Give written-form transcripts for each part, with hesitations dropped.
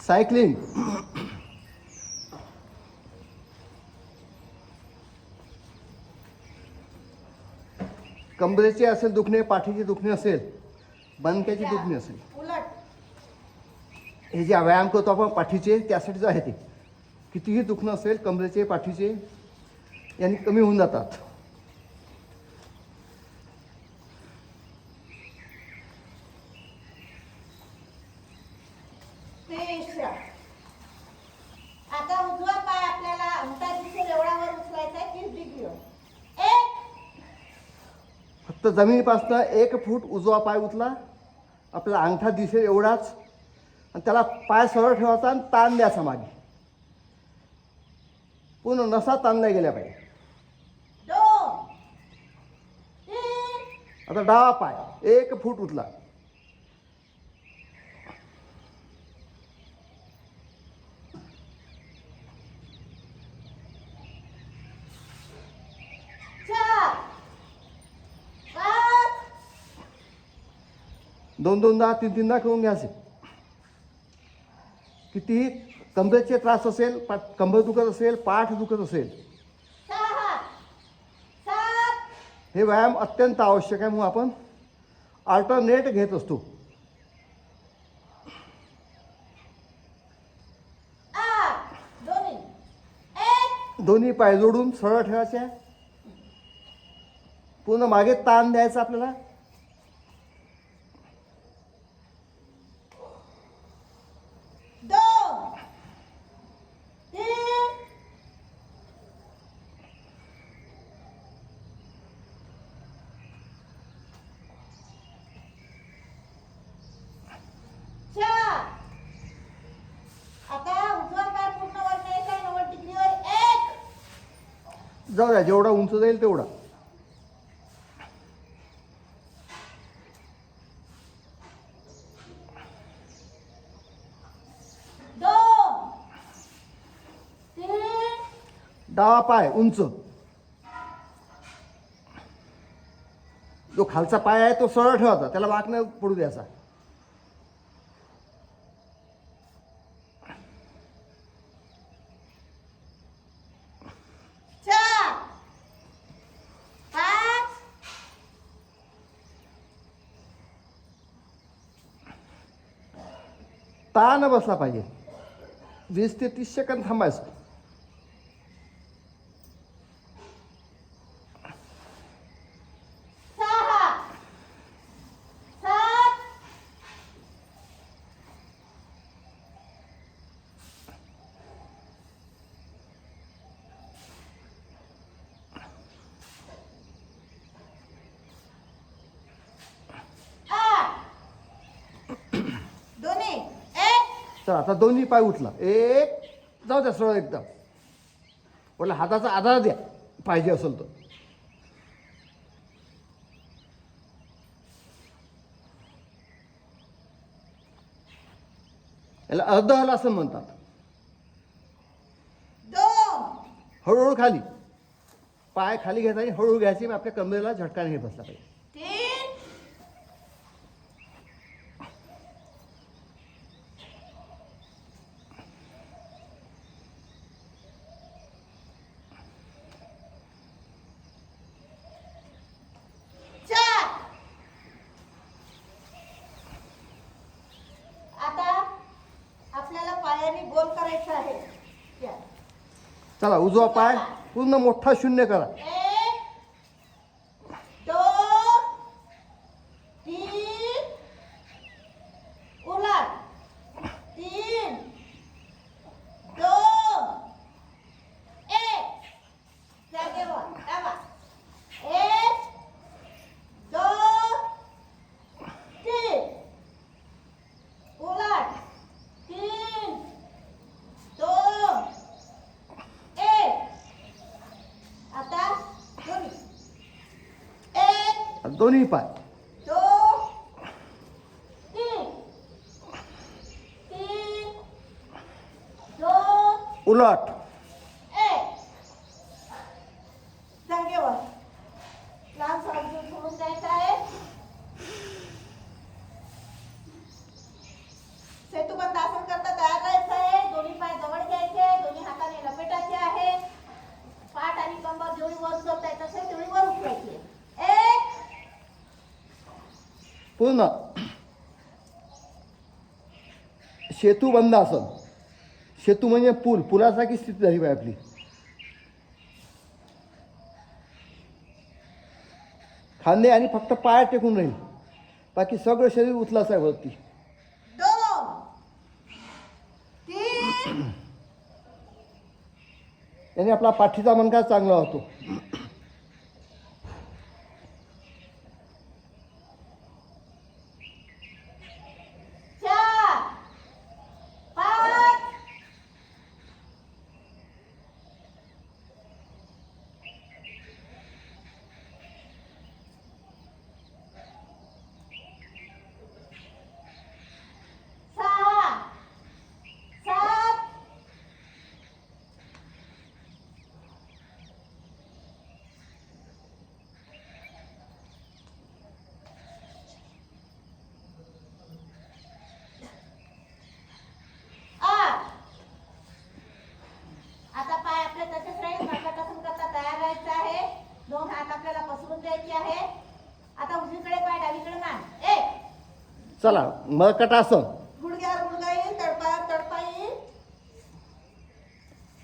Cycling. कंबरेचे असेल दुखणे, पाठीचे दुखणे असेल, मणक्याची दुखणे असेल, हे जे व्यायाम करतो आपण पाठीचे त्यासाठीच आहे ते. कितीही दुखणं असेल कंबरेचे पाठीचे यांनी कमी होऊन जातात. आता उजवा पाय आपल्याला अंगठा दिसेल एवढावर उचलायचा आहे 30 डिग्रीवर. फक्त जमिनीपासून 1 फूट उजवा पाय उचला, आपला अंगठा दिसेल एवढाच, आणि त्याला पाय सरळ ठेवायचा आणि ताण द्यायचा मागे. पूर्ण नसा ताणल्या गेल्या पाहिजे. 2 3 आता डावा पाय 1 फूट उचला. दोनदा तीनदा करून घ्यायचे. कितीही कंबरेचे त्रास असेल, कंबर दुखत असेल, पाठ दुखत असेल, 6 7 हे व्यायाम अत्यंत आवश्यक आहे. म्हणून आपण अल्टरनेट घेत असतो. 8 2 1 दोन्ही पाय जोडून सरळ ठेवायचे. पूर्ण मागे ताण द्यायचा आपल्याला. 2 3 4. आता उजवा पाय पूर्ण वर न्यायचा 90 डिग्रीवर. 1 जाऊ द्या, जेवढा उंच जाईल तेवढा. 2 3 डावा पाय उंच, जो खालचा पाय आहे तो सरळ ठेवायचा, त्याला वाक नाही पडू द्यायचा. 4 5 ताण बसला पाहिजे. 20 ते 30 सेकंद थांबायचं. 6 7 8 2 1 तर आता दोन्ही पाय उचला. 1 जाऊ द्या सरळ एकदम. बोला हाताचा आधार द्या पाहिजे असेल तर. याला अर्ध हलासन म्हणतात. 2 हळूहळू खाली पाय खाली घ्यायचा आणि हळूहळू घ्यायची. आपल्या कमरेला झटका नाही बसला पाहिजे. 3 4. आता आपल्याला पायाने गोल करायचं आहे. चला उजवा पाय पूर्ण मोठा शून्य करा. 1 2 3 उलट 3 2 1 जागेवर दाबा. 1 2 3 उलट 3 2 1 आता दोन्ही 1 दोन्ही पाय 2 3 3 2 उलट 1 जागेवर. लहान सावधून सोडून द्यायचं आहे. सेतुबंद आसन करता तयार राहायचं. पूर्ण सेतू बंद आसन. सेतू म्हणजे पूल, पुलासारखी स्थिती झाली पाहिजे आपली. खांदे आणि फक्त पाय टेकून राहील, बाकी सगळं शरीर उचलाचं आहे वरती. 2 3 याने आपला पाठीचा मणका चांगला होतो. 4 5 6 7 8. आता पाय आपले तसेच राहील. मर्कटासन करता तयार राहायचं आहे. 2 हात आपल्याला पसरून द्यायचे आहे. आता उजवीकडे पाय, डावीकडे मान. 1 चला मर्कटासन. गुडघ्यावर गुडघा येईल, तळपायावर तळपा येईल.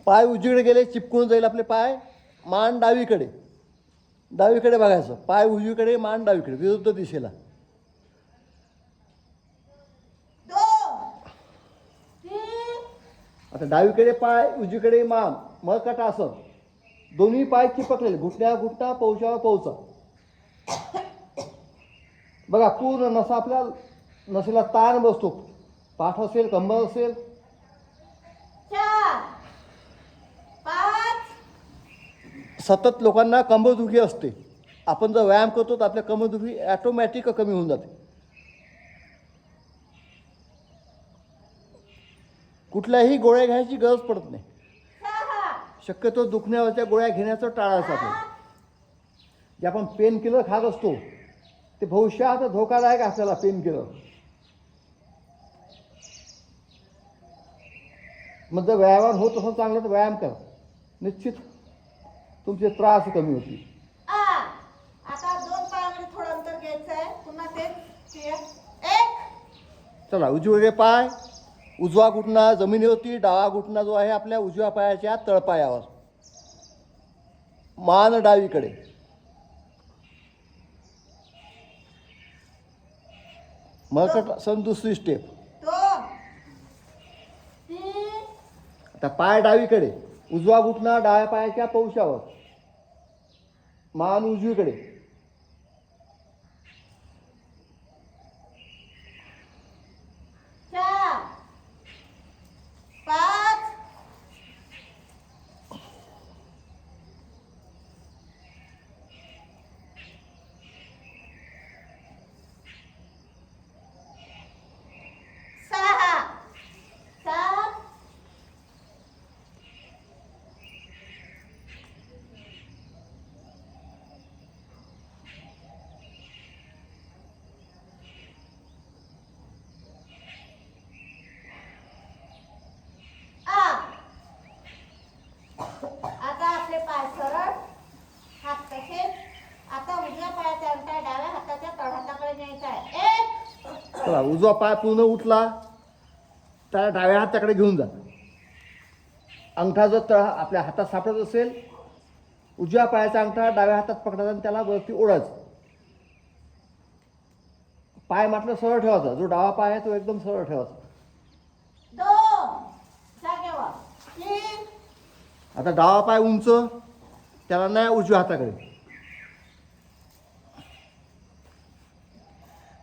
पाय उजवीकडे गेले चिपकून जाईल आपले पाय. मान डावीकडे, डावीकडे बघायचं. पाय उजवीकडे, मान डावीकडे, विरुद्ध दिशेला. 2 3 आता डावीकडे पाय, उजवीकडे मान, मर्कटासन. दोन्ही पाय चिपकलेले, घुटण्यावर घुटणा, पौशावर पौचा. बघा पूर्ण नसा आपल्या नसेला ताण बसतो. पाठ असेल, कंबर असेल. 4 5 सतत लोकांना कंबरदुखी असते. आपण जर व्यायाम करतो तर आपल्या कंबरदुखी ॲटोमॅटिक कमी होऊन जाते. कुठल्याही गोळ्या घ्यायची गरज पडत नाही. 6 शक्यतो दुखण्यावरच्या गोळ्या घेण्याचं टाळायचं आपल्याला. जे आपण पेन किलर खात असतो ते भविष्यात धोकादायक आहे आपल्याला. पेन किलर मग जर व्यायाम होत असं चांगलं तर व्यायाम करा, निश्चित तुमचे त्रास कमी होतील. आता 2 पायामध्ये थोडं अंतर घ्यायचं आहे. पुन्हा तेच 1 चला उजवीकडे पाय, उजवा घुटणा जमिनीवरती, डावा घुटणा जो आहे आपल्या उजव्या पायाच्या तळपायावर. मान डावीकडे. मर्कटासन दुसरी स्टेप. 2 3 आता पाय डावीकडे, उजवा घुटणा डाव्या पायाच्या पौशावर, मान उजवीकडे. 4 5 6 7 आता आपले पाय सरळ, हात तसेच. आता उजव्या पायाचा अंगठा डाव्या हाताच्या तळहाताकडे न्यायचा आहे. 1 चला उजवा पाय पूर्ण उठला त्याला डाव्या हाताकडे घेऊन जा. अंगठा जर तळ आपल्या हातात सापडत असेल, उजव्या पायाचा अंगठा डाव्या हातात पकडायचा आणि त्याला वरती ओढायचं. पाय मात्र सरळ ठेवायचा. जो डावा पाय आहे तो एकदम सरळ ठेवायचा. 2 जागेवर. 3 आता डावा पाय उंच, त्याला नाही उजव्या हाताकडे.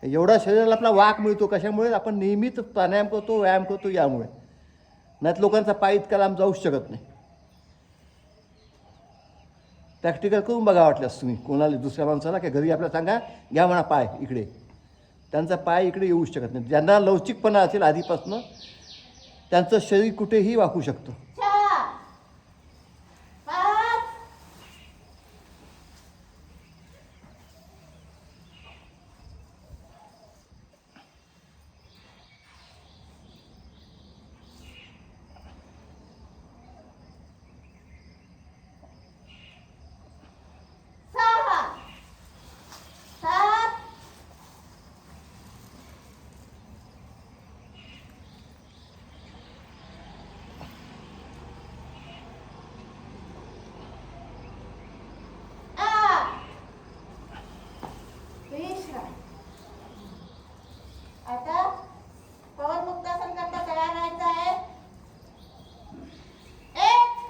एवढा शरीराला आपला वाक मिळतो कशामुळे? आपण नेहमीच प्राणायाम करतो, व्यायाम करतो यामुळे. नाहीत लोकांचा पाय इतका लांब जाऊच शकत नाही. प्रॅक्टिकल करून बघा वाटल्यास तुम्ही कोणाला दुसऱ्या माणसाला की घरी आपल्याला सांगा घ्या म्हणा पाय इकडे. त्यांचा पाय इकडे येऊच शकत नाही. ज्यांना लवचिकपणा असेल आधीपासून त्यांचं शरीर कुठेही वाकू शकतं. 4 5 6 7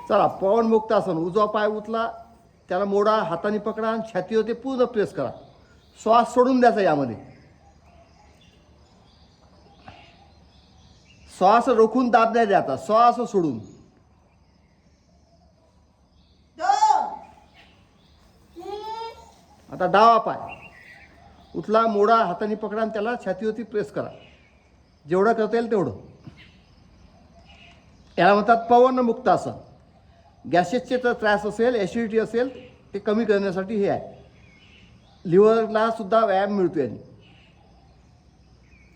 चला पवनमुक्त आसन. उजवा पाय उचला, त्याला मोडा, हाताने पकडा आणि छातीवर ते पूर्ण प्रेस करा. श्वास सोडून द्यायचा यामध्ये. श्वास रोखून दाब नाही द्यायचा, श्वास सोडून. 2 3 आता डावा पाय उचला, मोडा, हाताने पकडा आणि त्याला छातीवरती प्रेस करा. जेवढं करता येईल तेवढं. याला म्हणतात पवनमुक्त आसन. गॅसेसचे जर त्रास असेल, ॲसिडिटी असेल, ते कमी करण्यासाठी हे आहे. लिव्हरला सुद्धा व्यायाम मिळतो याने.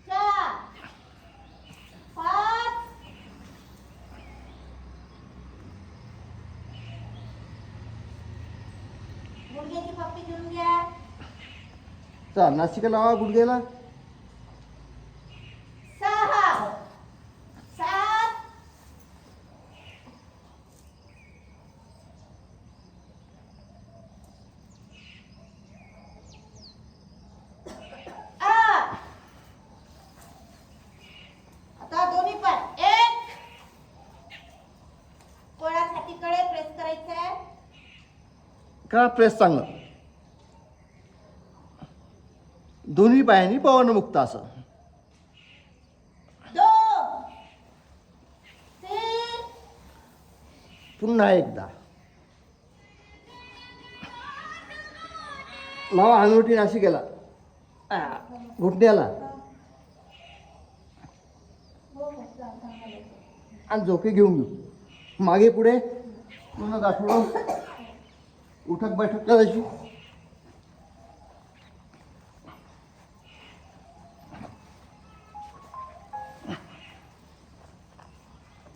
4 5 गुडघ्याची पट्टी घेऊन घ्या. चला नाशिका लावा गुडघ्याला. 6 7 8 आता दोन्ही पाय 1 कोळा छातीकडे प्रेस करायचं आहे. करा प्रेस चांगलं. दोन्ही पायांनी पवनमुक्त आसन. 2 3 पुन्हा एकदा लावा हनुवटी नाशिकेला, घुटण्याला आणि झोके घेऊन घेऊ. मागे पुढे पूर्ण गाठोडं उठक बैठक करायची.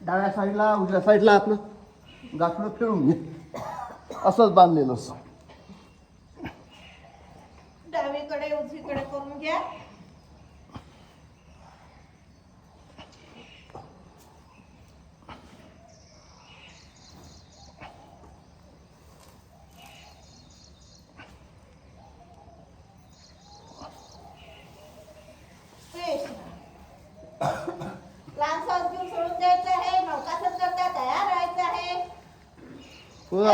डाव्या साईडला उजव्या साईडला आपलं गाठोडं फिरून घे. असंच बांधलेलं असं. डावीकडे उजवीकडे करून घ्या. लहान श्वास घेऊन सोडून द्यायचं आहे. नौकासन करता तयार राहायचं आहे. पूर्ण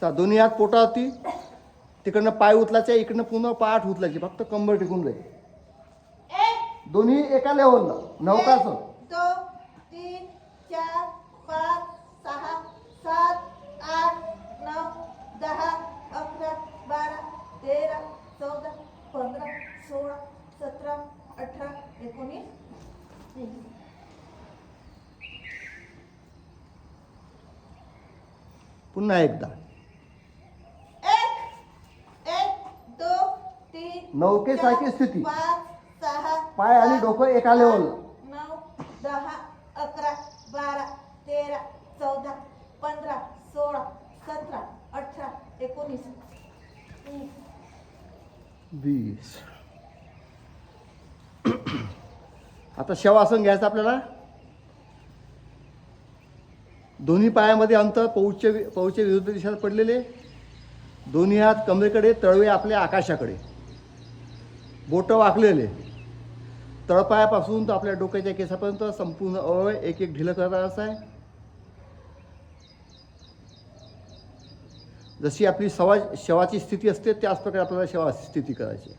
चा दोन्ही हात पोटावरती, तिकडनं पाय उचलायचे, इकडनं पुन्हा पाठ उचलायची. फक्त कंबर टिकून जाईल. 1 दोन्ही एका लेवलला. नौकासन. 2 3 4 5 6 7 8 9 10 11 12 13 14 15 16 17 18 19 20. पुन्हा एकदा 1 2 3 नौकेसारखी स्थिती. 5 6 पाय आणि डोकं एका लेवलला. 9 10 11 12 13 14 15 16 17 18 19 20. आता शवासन घ्यायचं आपल्याला. दोन्ही पायामध्ये अंतर पौचे विरुद्ध दिशेला पडलेले. दोन्ही हात कमरेकडे, तळवे आपल्या आकाशाकडे. बोटं वाकलेले. तळपायापासून तर आपल्या डोक्याच्या केसापर्यंत संपूर्ण अवयव एक एक ढिलं करायचं आहे. जशी आपली शवाची स्थिती असते त्याच प्रकारे आपल्याला शवाची स्थिती करायची.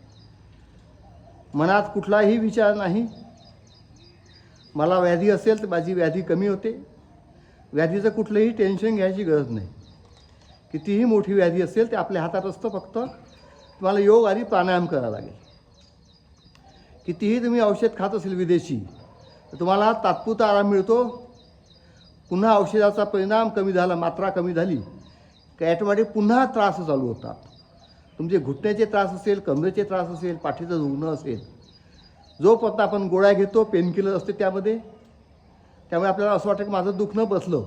मनात कुठलाही विचार नाही. मला व्याधी असेल तर माझी व्याधी कमी होते. व्याधीचं कुठलंही टेन्शन घ्यायची गरज नाही. कितीही मोठी व्याधी असेल ते आपल्या हातात असतं. फक्त तुम्हाला योग आणि प्राणायाम करावा लागेल. कितीही तुम्ही औषध खात असेल विदेशी तर तुम्हाला तात्पुरता आराम मिळतो. पुन्हा औषधाचा परिणाम कमी झाला, मात्रा कमी झाली की ॲटोमॅटिक पुन्हा त्रास चालू होतात. तुमचे घुटण्याचे त्रास असेल, कमरेचे त्रास असेल, पाठीचं दुखणं असेल, जोपर्यंत आपण गोळ्या घेतो, पेनकिलर असते त्यामध्ये, त्यामुळे आपल्याला असं वाटतं की माझं दुखणं बसलं.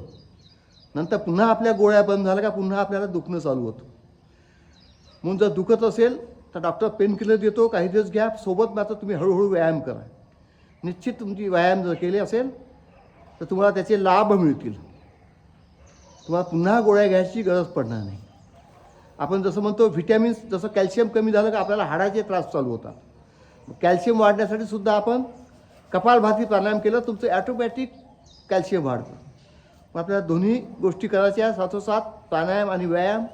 नंतर पुन्हा आपल्या गोळ्या बंद झाल्या का पुन्हा आपल्याला दुखणं चालू होतं. म्हणून जर दुखत असेल तर डॉक्टर पेनकिलर देतो, काही दिवस घ्या. सोबत मात्र तुम्ही हळूहळू व्यायाम करा. निश्चित तुमची व्यायाम जर केले असेल तर तुम्हाला त्याचे लाभ मिळतील. तुम्हाला पुन्हा गोळ्या घ्यायची गरज पडणार नाही. आपण जसं म्हणतो व्हिटॅमिन्स, जसं कॅल्शियम कमी झालं का आपल्याला हाडाचे त्रास चालू होतात. कॅल्शियम वाढण्यासाठी सुद्धा आपण कपालभाती प्राणायाम केलं, तुमचं ॲटोमॅटिक कॅल्शियम वाढतं. मग आपल्याला दोन्ही गोष्टी करायच्या, साथोसाथ प्राणायाम आणि व्यायाम.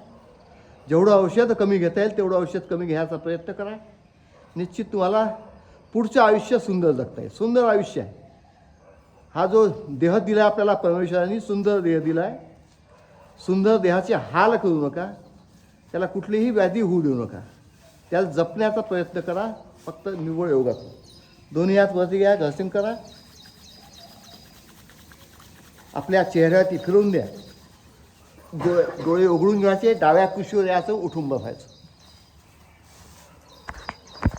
जेवढं औषध कमी घेता येईल तेवढं औषध कमी घ्यायचा प्रयत्न करा. निश्चित तुम्हाला पुढचं आयुष्य सुंदर जगता येईल. सुंदर आयुष्य आहे. हा जो देह दिला आपल्याला परमेश्वरांनी, सुंदर देह दिला आहे. सुंदर देहाचे हाल करू नका. त्याला कुठलीही व्याधी होऊ देऊ नका. त्याला जपण्याचा प्रयत्न करा. फक्त निव्वळ योगातून. दोन्ही हात वरती घ्या, घर्षण करा. आपल्या चेहऱ्यावरती फिरवून द्या. डोळे उघडून घ्यायचे, डाव्या कुशीवर यायचं, उठून बसायचं.